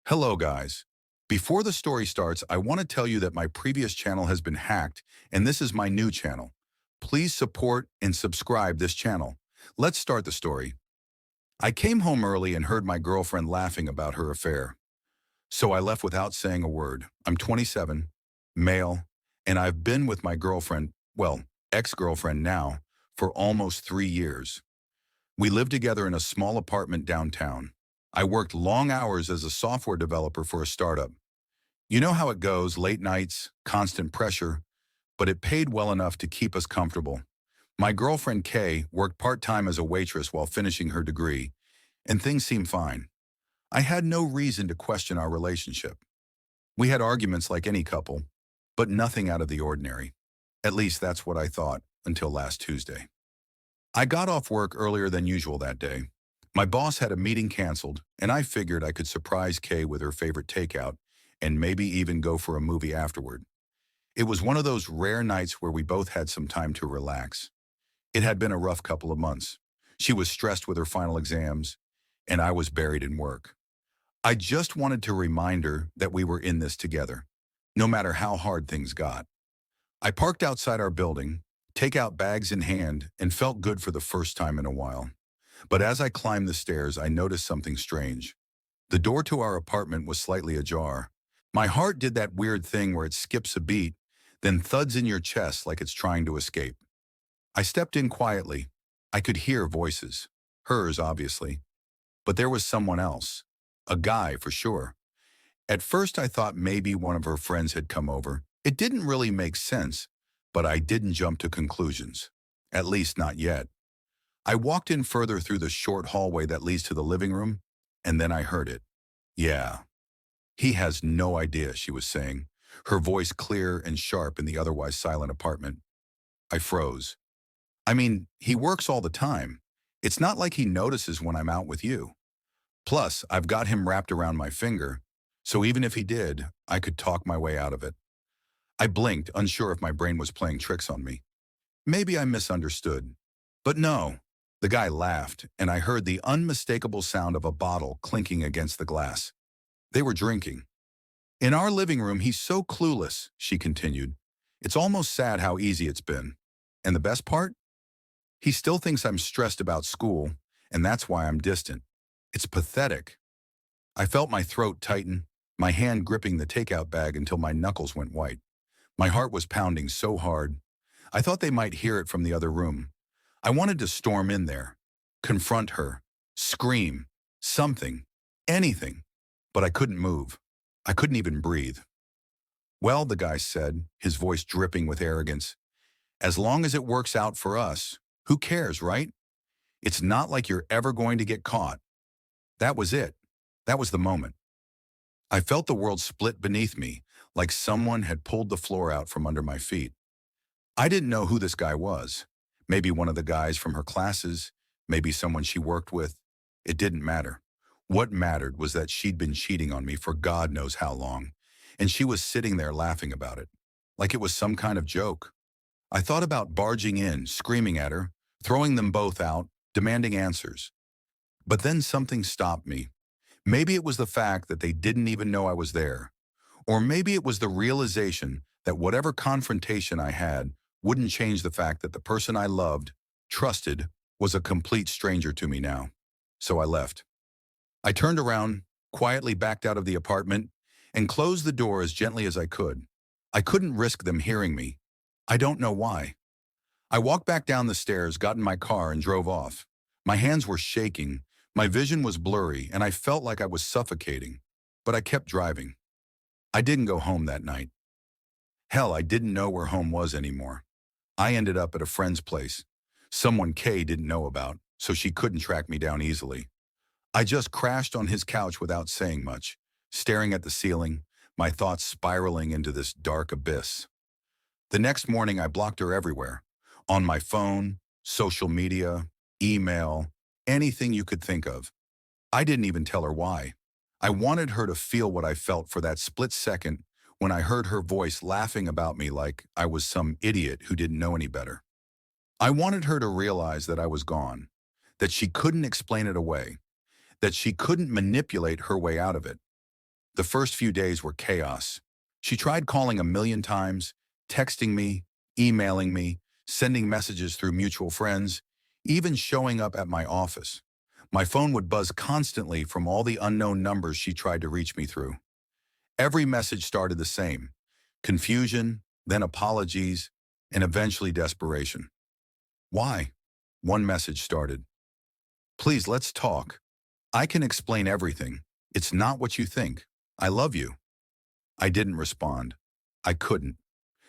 Hello, guys. Before the story starts, I want to tell you that my previous channel has been hacked, and this is my new channel. Please support and subscribe this channel. Let's start the story. I came home early and heard my girlfriend laughing about her affair. So I left without saying a word. I'm 27, male, and I've been with my girlfriend, well, ex-girlfriend now, for almost 3 years. We live together in a small apartment downtown. I worked long hours as a software developer for a startup. You know how it goes, late nights, constant pressure, but it paid well enough to keep us comfortable. My girlfriend Kay worked part-time as a waitress while finishing her degree, and things seemed fine. I had no reason to question our relationship. We had arguments like any couple, but nothing out of the ordinary. At least that's what I thought until last Tuesday. I got off work earlier than usual that day. My boss had a meeting canceled, and I figured I could surprise Kay with her favorite takeout and maybe even go for a movie afterward. It was one of those rare nights where we both had some time to relax. It had been a rough couple of months. She was stressed with her final exams, and I was buried in work. I just wanted to remind her that we were in this together, no matter how hard things got. I parked outside our building, takeout bags in hand, and felt good for the first time in a while. But as I climbed the stairs, I noticed something strange. The door to our apartment was slightly ajar. My heart did that weird thing where it skips a beat, then thuds in your chest like it's trying to escape. I stepped in quietly. I could hear voices. Hers, obviously. But there was someone else. A guy, for sure. At first, I thought maybe one of her friends had come over. It didn't really make sense, but I didn't jump to conclusions. At least not yet. I walked in further through the short hallway that leads to the living room, and then I heard it. Yeah, he has no idea, she was saying, her voice clear and sharp in the otherwise silent apartment. I froze. I mean, he works all the time. It's not like he notices when I'm out with you. Plus, I've got him wrapped around my finger, so even if he did, I could talk my way out of it. I blinked, unsure if my brain was playing tricks on me. Maybe I misunderstood. But no, the guy laughed, and I heard the unmistakable sound of a bottle clinking against the glass. They were drinking. In our living room, he's so clueless, she continued. It's almost sad how easy it's been. And the best part? He still thinks I'm stressed about school, and that's why I'm distant. It's pathetic. I felt my throat tighten, my hand gripping the takeout bag until my knuckles went white. My heart was pounding so hard. I thought they might hear it from the other room. I wanted to storm in there, confront her, scream, something, anything, but I couldn't move. I couldn't even breathe. Well, the guy said, his voice dripping with arrogance, as long as it works out for us, who cares, right? It's not like you're ever going to get caught. That was it. That was the moment. I felt the world split beneath me, like someone had pulled the floor out from under my feet. I didn't know who this guy was. Maybe one of the guys from her classes, maybe someone she worked with. It didn't matter. What mattered was that she'd been cheating on me for God knows how long, and she was sitting there laughing about it, like it was some kind of joke. I thought about barging in, screaming at her, throwing them both out, demanding answers. But then something stopped me. Maybe it was the fact that they didn't even know I was there. Or maybe it was the realization that whatever confrontation I had wouldn't change the fact that the person I loved, trusted, was a complete stranger to me now. So I left. I turned around, quietly backed out of the apartment, and closed the door as gently as I could. I couldn't risk them hearing me. I don't know why. I walked back down the stairs, got in my car, and drove off. My hands were shaking, my vision was blurry, and I felt like I was suffocating. But I kept driving. I didn't go home that night. Hell, I didn't know where home was anymore. I ended up at a friend's place, someone Kay didn't know about, so she couldn't track me down easily. I just crashed on his couch without saying much, staring at the ceiling, my thoughts spiraling into this dark abyss. The next morning, I blocked her everywhere. On my phone, social media, email, anything you could think of. I didn't even tell her why. I wanted her to feel what I felt for that split second when I heard her voice laughing about me like I was some idiot who didn't know any better. I wanted her to realize that I was gone, that she couldn't explain it away, that she couldn't manipulate her way out of it. The first few days were chaos. She tried calling a million times, texting me, emailing me, sending messages through mutual friends, even showing up at my office. My phone would buzz constantly from all the unknown numbers she tried to reach me through. Every message started the same: confusion, then apologies, and eventually desperation. Why? One message started. Please, let's talk. I can explain everything. It's not what you think. I love you. I didn't respond. I couldn't.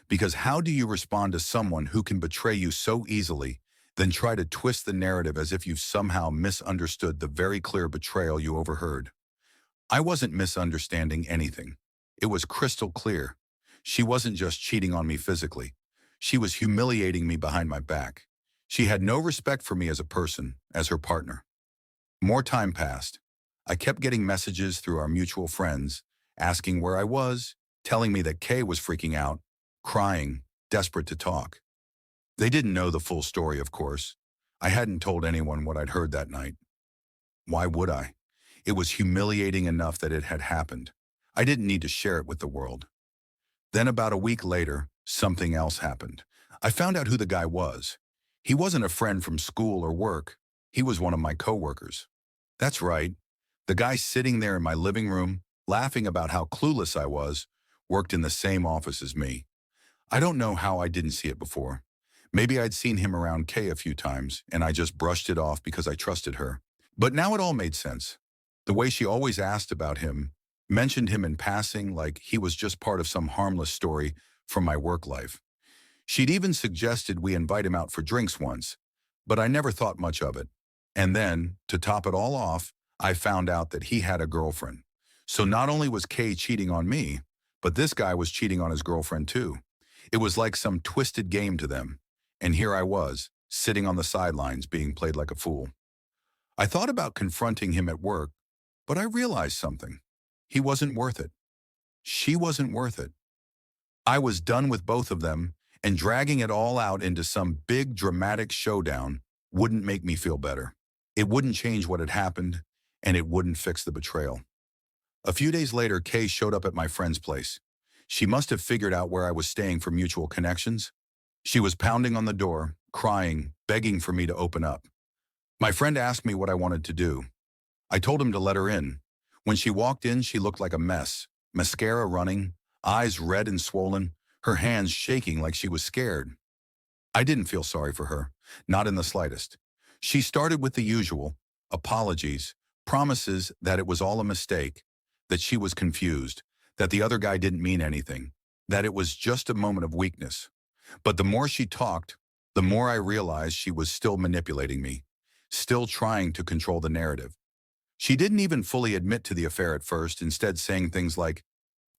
Because how do you respond to someone who can betray you so easily, then try to twist the narrative as if you've somehow misunderstood the very clear betrayal you overheard? I wasn't misunderstanding anything. It was crystal clear. She wasn't just cheating on me physically. She was humiliating me behind my back. She had no respect for me as a person, as her partner. More time passed. I kept getting messages through our mutual friends, asking where I was, telling me that Kay was freaking out, crying, desperate to talk. They didn't know the full story, of course. I hadn't told anyone what I'd heard that night. Why would I? It was humiliating enough that it had happened. I didn't need to share it with the world. Then about a week later, something else happened. I found out who the guy was. He wasn't a friend from school or work. He was one of my coworkers. That's right. The guy sitting there in my living room, laughing about how clueless I was, worked in the same office as me. I don't know how I didn't see it before. Maybe I'd seen him around Kay a few times, and I just brushed it off because I trusted her. But now it all made sense. The way she always asked about him, mentioned him in passing like he was just part of some harmless story from my work life. She'd even suggested we invite him out for drinks once, but I never thought much of it. And then, to top it all off, I found out that he had a girlfriend. So not only was Kay cheating on me, but this guy was cheating on his girlfriend too. It was like some twisted game to them. And here I was, sitting on the sidelines being played like a fool. I thought about confronting him at work, but I realized something. He wasn't worth it. She wasn't worth it. I was done with both of them, and dragging it all out into some big dramatic showdown wouldn't make me feel better. It wouldn't change what had happened, and it wouldn't fix the betrayal. A few days later, Kay showed up at my friend's place. She must have figured out where I was staying for mutual connections. She was pounding on the door, crying, begging for me to open up. My friend asked me what I wanted to do. I told him to let her in. When she walked in, she looked like a mess. Mascara running, eyes red and swollen, her hands shaking like she was scared. I didn't feel sorry for her, not in the slightest. She started with the usual: apologies, promises that it was all a mistake, that she was confused, that the other guy didn't mean anything, that it was just a moment of weakness. But the more she talked, the more I realized she was still manipulating me, still trying to control the narrative. She didn't even fully admit to the affair at first, instead saying things like,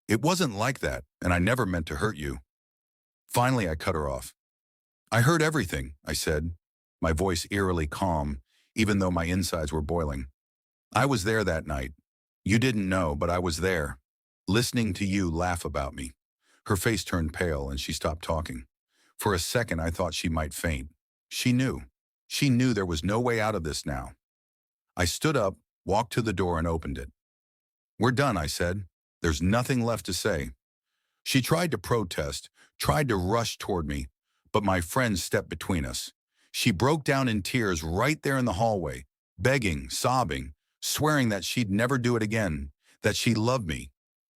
"It wasn't like that, and I never meant to hurt you." Finally, I cut her off. "I heard everything," I said, my voice eerily calm, even though my insides were boiling. "I was there that night. You didn't know, but I was there, listening to you laugh about me." Her face turned pale, and she stopped talking. For a second, I thought she might faint. She knew. She knew there was no way out of this now. I stood up, walked to the door, and opened it. "We're done," I said. "There's nothing left to say." She tried to protest, tried to rush toward me, but my friend stepped between us. She broke down in tears right there in the hallway, begging, sobbing, swearing that she'd never do it again, that she loved me.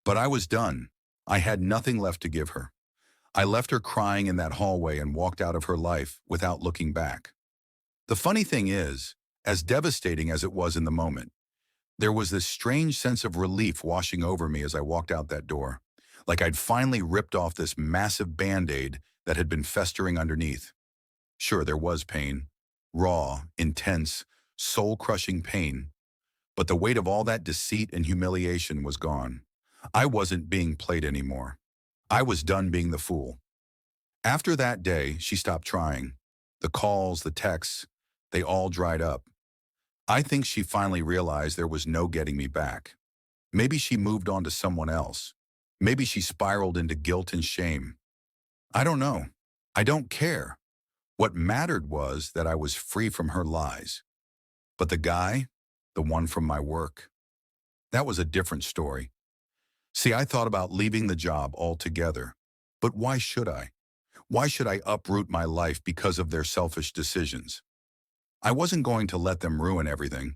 But I was done. I had nothing left to give her. I left her crying in that hallway and walked out of her life without looking back. The funny thing is, as devastating as it was in the moment, there was this strange sense of relief washing over me as I walked out that door, like I'd finally ripped off this massive Band-Aid that had been festering underneath. Sure, there was pain, raw, intense, soul-crushing pain, but the weight of all that deceit and humiliation was gone. I wasn't being played anymore. I was done being the fool. After that day, she stopped trying. The calls, the texts, they all dried up. I think she finally realized there was no getting me back. Maybe she moved on to someone else. Maybe she spiraled into guilt and shame. I don't know. I don't care. What mattered was that I was free from her lies. But the guy, the one from my work, that was a different story. See, I thought about leaving the job altogether. But why should I? Why should I uproot my life because of their selfish decisions? I wasn't going to let them ruin everything.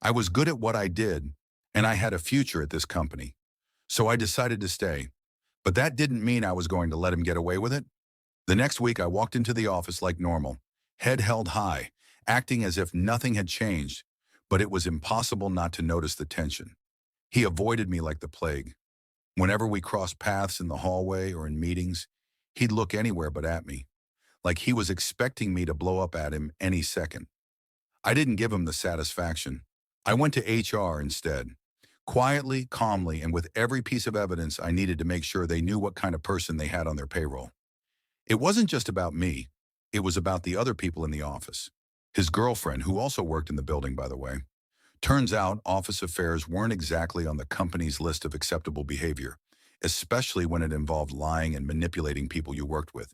I was good at what I did, and I had a future at this company. So I decided to stay. But that didn't mean I was going to let him get away with it. The next week, I walked into the office like normal, head held high, acting as if nothing had changed. But it was impossible not to notice the tension. He avoided me like the plague. Whenever we crossed paths in the hallway or in meetings, he'd look anywhere but at me, like he was expecting me to blow up at him any second. I didn't give him the satisfaction. I went to HR instead, quietly, calmly, and with every piece of evidence I needed to make sure they knew what kind of person they had on their payroll. It wasn't just about me. It was about the other people in the office. His girlfriend, who also worked in the building, by the way. Turns out office affairs weren't exactly on the company's list of acceptable behavior, especially when it involved lying and manipulating people you worked with.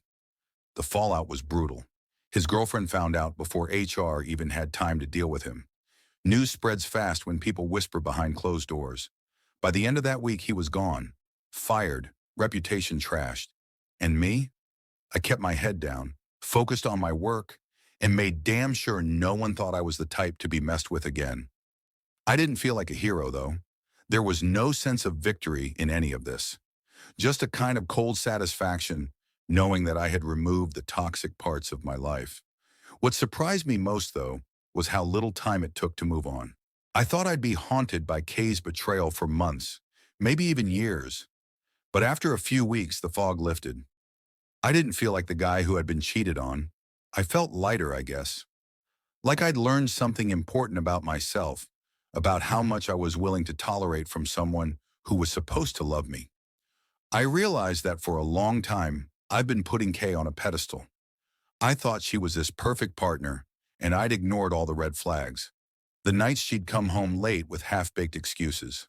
The fallout was brutal. His girlfriend found out before HR even had time to deal with him. News spreads fast when people whisper behind closed doors. By the end of that week, he was gone, fired, reputation trashed. And me? I kept my head down, focused on my work, and made damn sure no one thought I was the type to be messed with again. I didn't feel like a hero, though. There was no sense of victory in any of this. Just a kind of cold satisfaction, knowing that I had removed the toxic parts of my life. What surprised me most, though, was how little time it took to move on. I thought I'd be haunted by Kay's betrayal for months, maybe even years. But after a few weeks, the fog lifted. I didn't feel like the guy who had been cheated on. I felt lighter, I guess. Like I'd learned something important about myself, about how much I was willing to tolerate from someone who was supposed to love me. I realized that for a long time, I've been putting Kay on a pedestal. I thought she was this perfect partner, and I'd ignored all the red flags. The nights she'd come home late with half-baked excuses.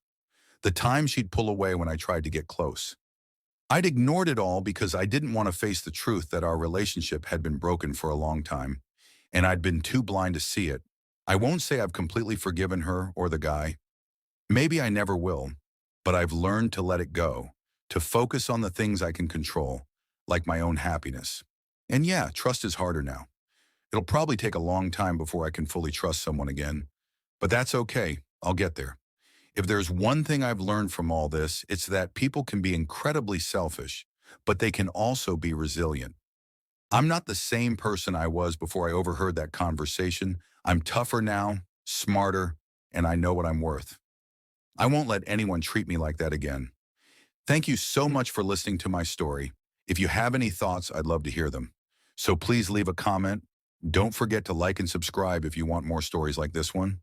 The times she'd pull away when I tried to get close. I'd ignored it all because I didn't want to face the truth that our relationship had been broken for a long time, and I'd been too blind to see it. I won't say I've completely forgiven her or the guy. Maybe I never will, but I've learned to let it go, to focus on the things I can control, like my own happiness. And yeah, trust is harder now. It'll probably take a long time before I can fully trust someone again, but that's okay. I'll get there. If there's one thing I've learned from all this, it's that people can be incredibly selfish, but they can also be resilient. I'm not the same person I was before I overheard that conversation. I'm tougher now, smarter, and I know what I'm worth. I won't let anyone treat me like that again. Thank you so much for listening to my story. If you have any thoughts, I'd love to hear them. So please leave a comment. Don't forget to like and subscribe if you want more stories like this one.